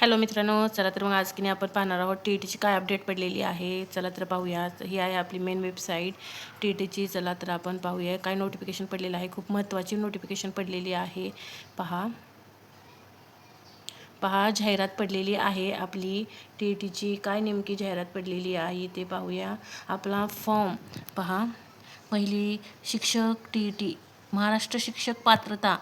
Hello मित्रांनो, चला तर मग आज की नाही आपण पाहणार आहोत टी-ईटीची काय अपडेट पडलेली आहे. चला तर पाहूया. ही आहे आपली मेन वेबसाईट टी-ईटीची. चला तर आपण पाहूया काय नोटिफिकेशन पडलेलं आहे. खूप महत्त्वाची नोटिफिकेशन पडलेली आहे. पहा जाहिरात पडलेली आहे आपली टी-ईटीची. काय नेमकी जाहिरात पडलेली आहे ते पाहूया. आपला फॉर्म पहा. पहिली शिक्षक टी-ईटी महाराष्ट्र शिक्षक पात्रता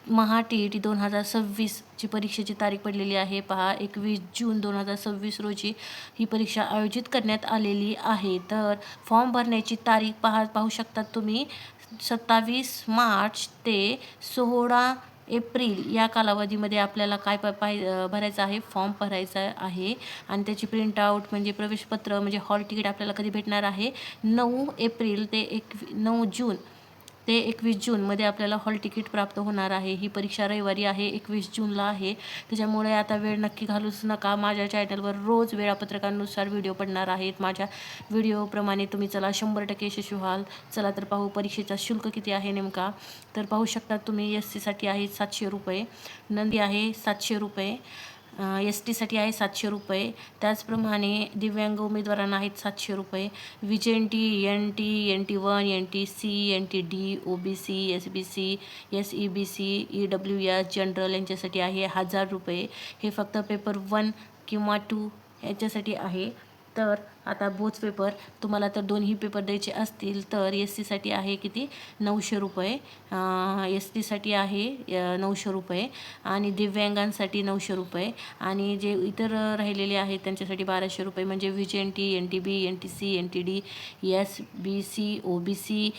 महा टी-ईटी 2026 ची परीक्षेची तारीख पडलेली आहे. पहा 21 जून 2026 रोजी ही परीक्षा आयोजित करण्यात आलेली आहे. तर फॉर्म भरण्याची तारीख पाहू शकतात तुम्ही 27 मार्च ते 16 एप्रिल या कालावधीमध्ये आपल्याला काय भरायचं आहे, फॉर्म भरायचा आहे. आणि त्याची प्रिंटआउट म्हणजे प्रवेशपत्र म्हणजे हॉल तिकीट आपल्याला कधी भेटणार आहे 9 एप्रिल ते 9 जून ते 21 जूनमध्ये आपल्याला हॉल तिकीट प्राप्त होणार आहे. ही परीक्षा रविवारी आहे, 21 जूनला आहे. त्याच्यामुळे आता वेळ नक्की घालूच नका. माझ्या चॅनलवर रोज वेळापत्रकानुसार व्हिडिओ पडणार आहेत. माझ्या व्हिडिओप्रमाणे तुम्ही चला 100% यशस्वी व्हाल. चला तर पाहू परीक्षेचा शुल्क किती आहे नेमका. तर पाहू शकता तुम्ही SC साठी आहे 700 रुपये, नंदी आहे 700 रुपये, ST साठी आहे 700 रुपये. त्याचप्रमाणे दिव्यांग उमेदवारांना आहेत 700 रुपये. VJNT, NT, NT1, NTC, NTD, OBC, SBC, SEBC, EWS general यांच्यासाठी आहे 1000 रुपये. हे फक्त पेपर 1 किंवा 2 याच्यासाठी आहे. तर आता बोच पेपर तुम्हाला तर दोन्ही पेपर द्यायचे असतील तर SC साठी आहे किती 900 रुपये, ST साठी आहे 900 रुपये आणि दिव्यांगांसाठी 900 रुपये आणि जे इतर राहिलेले आहेत त्यांच्यासाठी 1200 रुपये. म्हणजे VJNT, NTB, NTC, NTD, SBC, OBC,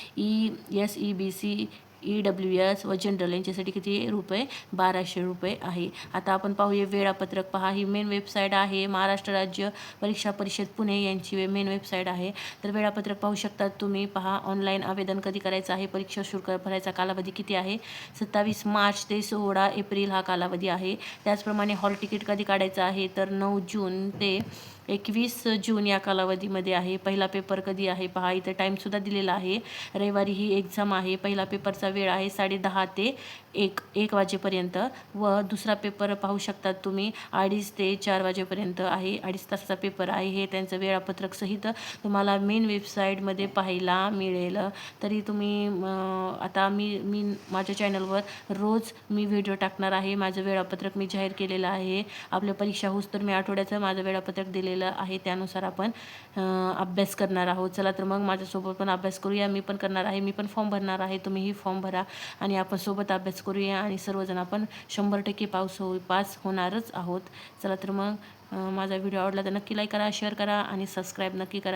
SEBC, EWS व जनरल यांच्यासाठी किती रुपये 1200 रुपये आहे. आता आपण पाहूया वेळापत्रक. पहा ही मेन वेबसाईट आहे. महाराष्ट्र राज्य परीक्षा परिषद पुणे यांची मेन वेबसाईट आहे. तर वेळापत्रक पाहू शकता तुम्ही. पहा ऑनलाईन आवेदन कधी करायचं आहे, परीक्षा शुल्क भरायचा कालावधी किती आहे 27 मार्च ते 16 एप्रिल हा कालावधी आहे. त्याचप्रमाणे हॉल तिकीट कधी काढायचं आहे तर 9 जून ते 21 जून या कालावधीमध्ये आहे. पहिला पेपर कधी आहे पहा, इथं टाईमसुद्धा दिलेला आहे. रविवारी ही एक्झाम आहे. पहिला पेपरचा वेळ आहे 10:30 ते 1 वाजेपर्यंत व दुसरा पेपर पाहू शकतात तुम्ही 2:30 ते 4 वाजेपर्यंत आहे. 2.5 तासाचा पेपर आहे. हे त्यांचं वेळापत्रक सहित तुम्हाला मेन वेबसाईटमध्ये पाहायला मिळेल. तरी तुम्ही आता मी माझ्या चॅनलवर रोज मी व्हिडिओ टाकणार आहे. माझं वेळापत्रक मी जाहीर केलेलं आहे. आपल्या परीक्षा होस तर मी आठवड्याचं माझं वेळापत्रक दिलेलं आहे. त्यानुसार आपण अभ्यास करणार आहोत. चला तर मग माझ्यासोबत पण अभ्यास करूया. मी पण करणार आहे, मी पण फॉर्म भरणार आहे. तुम्हीही फॉर्म भरा आणि आपण सोबत अभ्यास करूया आणि सर्वजण आपण 100% पास होणारच आहोत. चला तर मग माझा व्हिडिओ आवडला तर नक्की लाईक करा, शेअर करा आणि सबस्क्राईब नक्की करा.